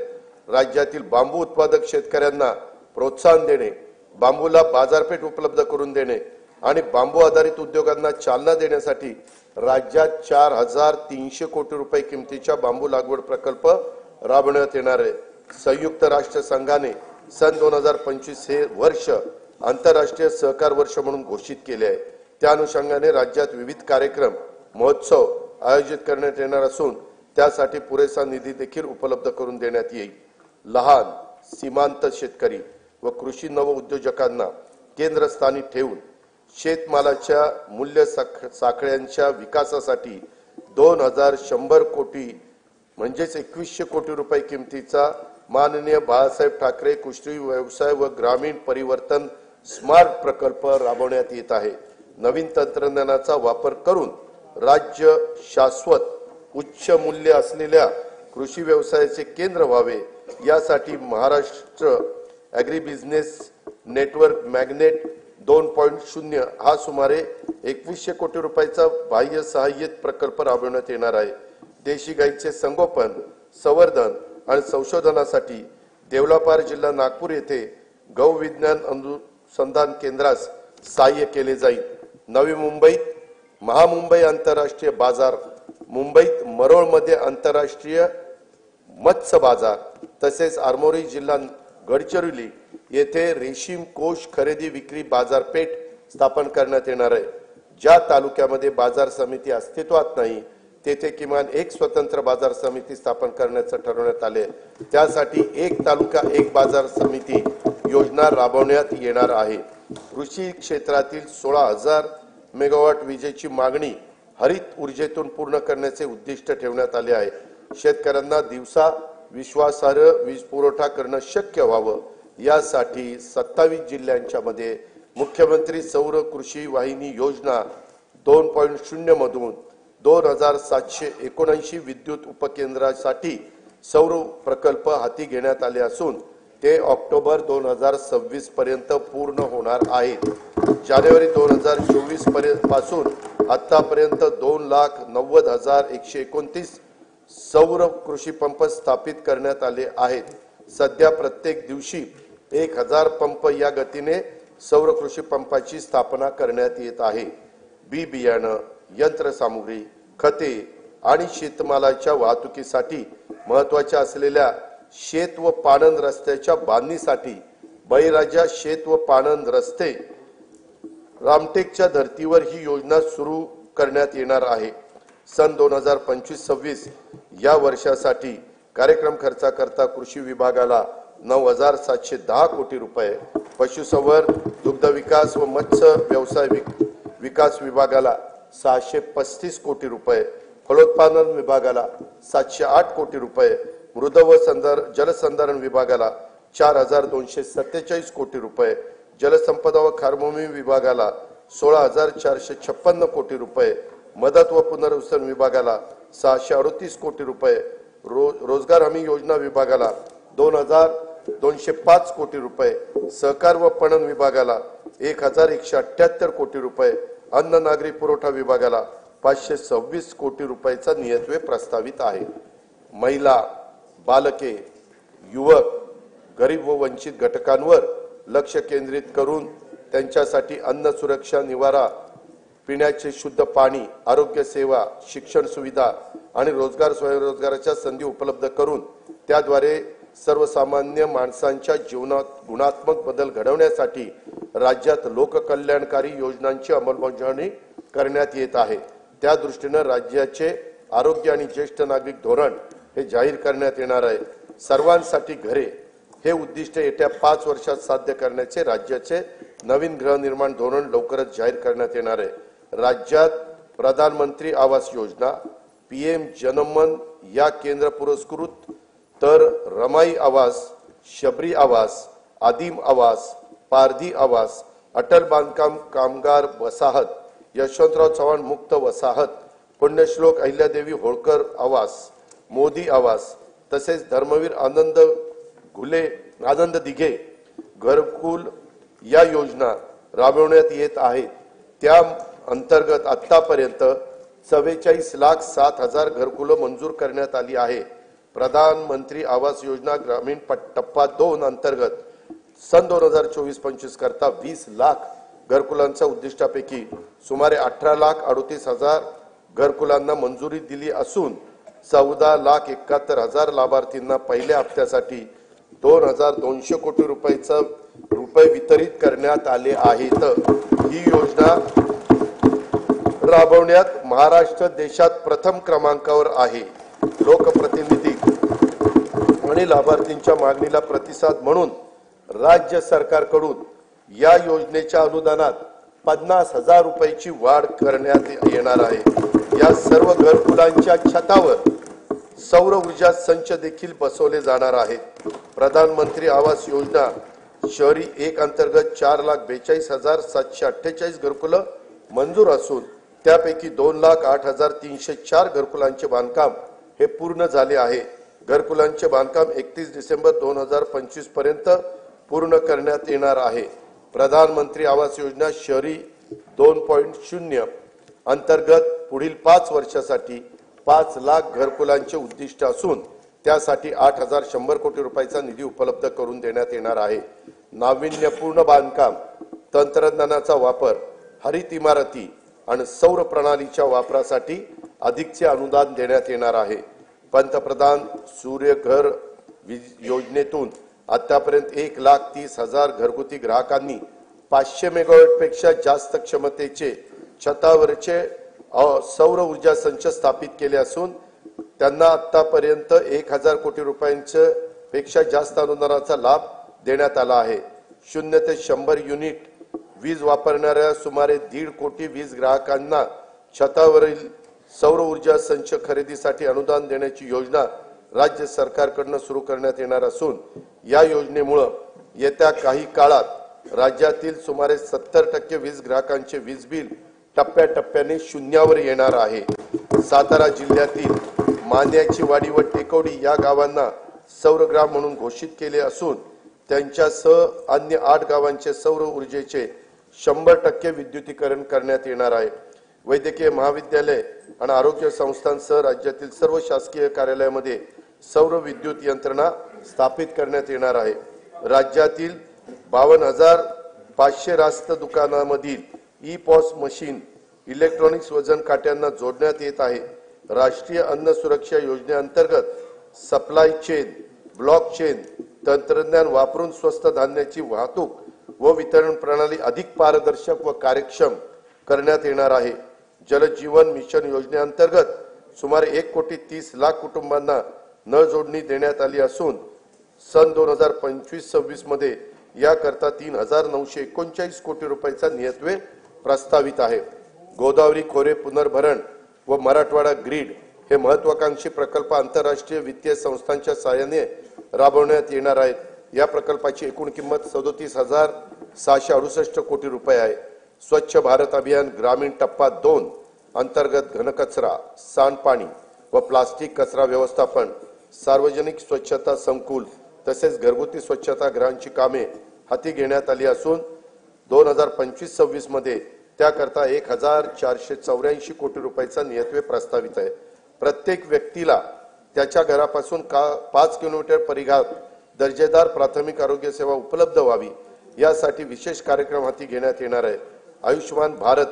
राज्यातील बांबू उत्पादक शेतकऱ्यांना प्रोत्साहन देणे, बांबूला बाजारपेठ उपलब्ध करून देणे आणि बांबू आधारित उद्योगांना चालना देण्यासाठी राज्यात 4,300 कोटी रुपये किमतीच्या बांबू लागवड प्रकल्प राबवण्यात येणार आहे। संयुक्त राष्ट्र संघाने सन 2025 हे वर्ष आंतरराष्ट्रीय सहकार वर्ष म्हणून घोषित केले आहे। त्या अनुषंगाने राज्यात विविध कार्यक्रम महोत्सव आयोजित करण्यात येणार असून त्यासाठी पुरेसा निधी देखील उपलब्ध करून देण्यात येईल। लहान सीमांत शेतकरी व कृषी नव उद्योजकांना केंद्रस्थानी ठेवून शेतमालाच्या मूल्य साखळ्यांच्या विकासासाठी 2,100 कोटी म्हणजेच 2100 कोटी रुपये किमतीचा माननीय बाळासाहेब ठाकरे कृषी व्यवसाय व ग्रामीण परिवर्तन स्मार्ट प्रकल्प राबवण्यात येत आहे। नवीन तंत्रज्ञानाचा वापर करून राज्य शाश्वत उच्च मूल्य असलेल्या कृषी व्यवसायाचे केंद्र व्हावे यासाठी Maharashtra agri business network magnet 2.0 हा सुमारे 2100 कोटी रुपयाचा बाह्य सहाय्यित प्रकल्प राबवण्यात येणार आहे। देशी गाईचे संगोपन, संवर्धन आणि संशोधनासाठी देवलापार जिल्हा नागपूर येथे गौ विज्ञान अनुसंधान केंद्रास सहाय्य केले जाईल। नवी मुंबईत महामुंबई आंतरराष्ट्रीय बाजार, मुंबईत मरोळमध्ये आंतरराष्ट्रीय मत्स्य बाजार तसेच आरमोरी जिल्हा गडचिरोली येथे रेशीम कोष खरेदी विक्री बाजारपेठ स्थापन करण्यात येणार आहे। ज्या तालुक्यामध्ये बाजार समिती अस्तित्वात नाही तेथे किमान एक स्वतंत्र बाजार समिती स्थापन करण्याचं ठरवण्यात आले। त्यासाठी एक तालुका एक बाजार समिती योजना राबवण्यात येणार आहे। कृषी क्षेत्रातील 16,000 मेगावॉट विजेची मागणी हरित ऊर्जेतून पूर्ण करण्याचे उद्दिष्ट ठेवण्यात आले आहे। शेतकऱ्यांना दिवसा विश्वासार्ह वीज पुरवठा करणं शक्य व्हावं यासाठी 27 जिल्ह्यांच्या मध्ये मुख्यमंत्री सौर कृषी वाहिनी योजना 2.0 मधून 2779 विद्युत उपकेंद्रासाठी सौर प्रकल्प हाती घेण्यात आले असून ते ऑक्टोबर 2026 पर्यंत पूर्ण होणार आहेत। जानेवारी 2024 पासून आतापर्यंत 2,90,129 सौर कृषी पंप स्थापित करण्यात आले आहेत। सध्या प्रत्येक दिवशी 1000 पंप या गतीने सौर कृषी पंपाची स्थापना करण्यात येत आहे। बी बियाणं, यंत्रसामुग्री, खते आणि शेतमालाच्या वाहतुकीसाठी महत्त्वाच्या असलेल्या शेत व पाणंद रस्त्याच्या बांधणीसाठी बळीराजा शेत व पाणंद रस्ते रामटेकच्या धर्तीवर ही योजना सुरू करण्यात येणार आहे। सन 2025-26 या वर्षासाठी कार्यक्रम खर्चाकरता कृषी विभागाला 9,710 कोटी रुपये, पशुसंवर्धन, दुग्ध विकास व मत्स्य व्यवसाय विकास विभागाला 635 कोटी रुपये, फलोत्पादन विभागाला 708 कोटी रुपये, मृद व जलसंधारण विभागाला 4,247 कोटी रुपये, जलसंपदा व खारभूमी विभागाला 16,456 कोटी रुपये, मदत व पुनर्वसन विभागाला 638 कोटी रुपये, रोजगार हमी योजना विभागाला 2,205 कोटी रुपये, सहकार व पणन विभागाला 1,178 कोटी रुपये, अन्न नागरी पुरवठा विभागाला 526 कोटी रुपयाचा नियतव्यय प्रस्तावित आहे। महिला, बालके, युवक, गरीब व वंचित घटकांवर लक्ष केंद्रित करून त्यांच्यासाठी अन्न सुरक्षा, निवारा, पिण्याचे शुद्ध पाणी, आरोग्य सेवा, शिक्षण सुविधा आणि रोजगार स्वयंरोजगाराच्या संधी उपलब्ध करून त्याद्वारे सर्वसामान्य माणसांच्या जीवनात गुणात्मक बदल घडवण्यासाठी राज्यात लोककल्याणकारी योजनांची अंमलबजावणी करण्यात येत आहे। त्या दृष्टीने राज्याचे आरोग्य आणि ज्येष्ठ नागरिक धोरण हे जाहीर करण्यात येणार आहे। सर्वांसाठी घरे हे उद्दिष्ट येत्या 5 वर्षात साध्य करण्याचे राज्याचे नवीन गृहनिर्माण धोरण लवकरच जाहीर करण्यात येणार आहे। राज्यात प्रधानमंत्री आवास योजना, पीएम जनमन या केंद्र पुरस्कृत तर रमाई आवास, शबरी आवास, आदिम आवास, पारधी आवास, अटल बांधकाम कामगार वसाहत, यशवंतराव चव्हाण मुक्त वसाहत, पुण्यश्लोक अहिल्यादेवी होळकर आवास, मोदी आवास तसेच धर्मवीर आनंद दिघे घरकुल या योजना राबवण्यात येत आहेत। त्या अंतर्गत आतापर्यंत 44,07,000 घरकुल मंजूर करण्यात आली आहे। प्रधानमंत्री आवास योजना ग्रामीण टप्पा 2 अंतर्गत सन 2024-25 करता 20 लाख घरकुलांच्या उद्दिष्टापैकी सुमारे 18,38,000 घरकुलांना मंजुरी दिली असून 14,71,000 लाभार्थींना पहिल्या हप्त्यासाठी 2,200 कोटी रुपये वितरित करण्यात आले आहेत। ही योजना राबवण्यात महाराष्ट्र देशात प्रथम क्रमांकावर आहे। लोकप्रतिनिधी आणि लाभार्थींच्या मागणीला प्रतिसाद म्हणून राज्य सरकारकडून या योजनेच्या अनुदानात 50,000 रुपयाची वाढ करण्यात येणार आहे। या सर्व घरकुलांच्या छतावर सौर ऊर्जा संच देखील बसवले जाणार आहेत। प्रधानमंत्री आवास योजना शहरी 1 अंतर्गत 4,42,748 घरकुल मंजूर असून त्यापैकी 2,08,304 घरकुलांचे बांधकाम हे पूर्ण झाले आहे। घरकुलांचे बांधकाम 31 डिसेंबर 2025 पर्यंत पूर्ण करण्यात येणार आहे। प्रधानमंत्री आवास योजना शहरी 2.0 अंतर्गत पुढील 5 वर्षासाठी 5 लाख घरकुलांचे उद्दिष्ट असून त्यासाठी 8,100 कोटी रुपयाचा निधी उपलब्ध करून देण्यात येणार आहे। नाविन्यपूर्ण बांधकाम, तंत्रज्ञानाचा वापर, हरित इमारती आणि सौर प्रणालीच्या वापरासाठी अधिकचे अनुदान देण्यात येणार आहे। पंतप्रधान सूर्यघर योजनेतून आतापर्यंत 1,30,000 घरगुती ग्राहकांनी 500 मेगावॉट पेक्षा जास्त क्षमतेचे छतावरचे सौर ऊर्जा संच स्थापित केले असून त्यांना आतापर्यंत 1000 कोटी रुपयांच्या पेक्षा जास्त अनुदानाचा लाभ देण्यात आला आहे। 0 ते 100 युनिट वीज वापरणाऱ्या सुमारे 1.5 कोटी वीज ग्राहकांना छतावरील सौर ऊर्जा संच खरेदीसाठी अनुदान देण्याची योजना राज्य सरकारकडून सुरू करण्यात येणार असून या योजनेमुळे येत्या काही काळात राज्यातील सुमारे 70% वीज ग्राहकांचे वीज बिल टप्प्याटप्प्याने शून्यावर येणार आहे। सातारा जिल्ह्यातील मांद्याची वाडी व टेकवडी या गावांना सौरग्राम म्हणून घोषित केले असून त्यांच्यासह अन्य 8 गावांचे सौर ऊर्जेचे 100% विद्युतीकरण करण्यात येणार आहे। वैद्यकीय महाविद्यालय आणि आरोग्य संस्थांसह राज्यातील सर्व शासकीय कार्यालयामध्ये सौर विद्युत यंत्रणा स्थापित करण्यात येणार आहे। राज्यातील 52,500 रास्त दुकानांमधील ई-पॉस मशीन इलेक्ट्रॉनिक्स वजन काट्यांना जोडण्यात येत आहे। राष्ट्रीय अन्न सुरक्षा योजनेअंतर्गत सप्लाय चेन ब्लॉक चेन तंत्रज्ञान वापरून स्वस्त धान्याची वाहतूक व वितरण प्रणाली अधिक पारदर्शक व कार्यक्षम करण्यात येणार आहे। जल जीवन मिशन योजनेअंतर्गत सुमारे 1,30,00,000 कुटुंबांना नळ जोडणी देण्यात आली असून सन 2025-26 मध्ये याकरता 3,939 कोटी रुपयांचा नियतव्यय प्रस्तावित आहे। गोदावरी खोरे पुनर्भरण व मराठवाडा ग्रीड हे महत्वाकांक्षी प्रकल्प आंतरराष्ट्रीय वित्तीय संस्थांच्या सहाय्याने राबवण्यात येणार आहेत। या प्रकल्पाची एकूण किंमत 37,668 कोटी रुपये आहे। स्वच्छ भारत अभियान ग्रामीण टप्पा 2 अंतर्गत घनकचरा, सांडपाणी व प्लास्टिक कचरा व्यवस्थापन, सार्वजनिक स्वच्छता संकुल तसेच घरगुती स्वच्छता गृहांची कामे हाती घेण्यात आली असून 2025-26 मध्ये त्याकरता 1,484 कोटी रुपयांचा नियतव्यय प्रस्तावित आहे। प्रत्येक व्यक्तीला त्याच्या घरापासून 5 किलोमीटर परिघात दर्जेदार प्राथमिक आरोग्य सेवा उपलब्ध व्हावी यासाठी विशेष कार्यक्रम हाती घेण्यात येणार आहे। आयुष्मान भारत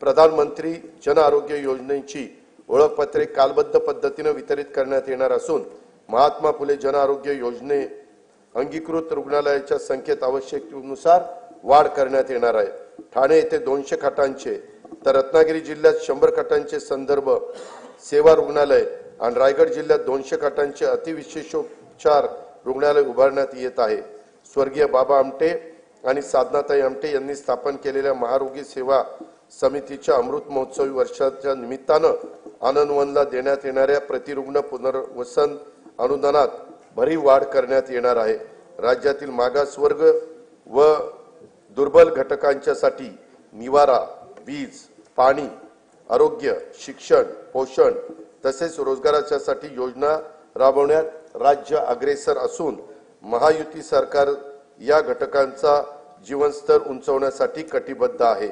प्रधानमंत्री जन आरोग्य योजनेची ओळखपत्रे कालबद्ध पद्धतीने वितरित करण्यात येणार असून महात्मा फुले जन आरोग्य योजने अंगीकृत रुग्णालयाच्या संख्येत आवश्यकतेनुसार वाढ करण्यात येणार आहे। ठाणे येथे 200 खाटांचे तर रत्नागिरी जिल्ह्यात 100 खाटांचे संदर्भ सेवा रुग्णालय आणि रायगड जिल्ह्यात 200 खाटांचे अतिविशेषोपचार रुग्णालय उभारण्यात येत आहे। स्वर्गीय बाबा आमटे आणि साधनाताई आमटे यांनी स्थापन केलेल्या महारोगी सेवा समितीच्या अमृत महोत्सवी वर्षाच्या निमित्तानं आनंदवनला देण्यात येणाऱ्या प्रतिरुग्ण पुनर्वसन अनुदानात भरीव वाढ करण्यात येणार आहे। राज्यातील मागासवर्ग व दुर्बल घटकांच्यासाठी निवारा, वीज, पाणी, आरोग्य, शिक्षण, पोषण तसेच रोजगाराच्यासाठी योजना राबवण्यात राज्य अग्रेसर असून महायुती सरकार या घटकांचा जीवनस्तर उंचावण्यासाठी कटिबद्ध आहे।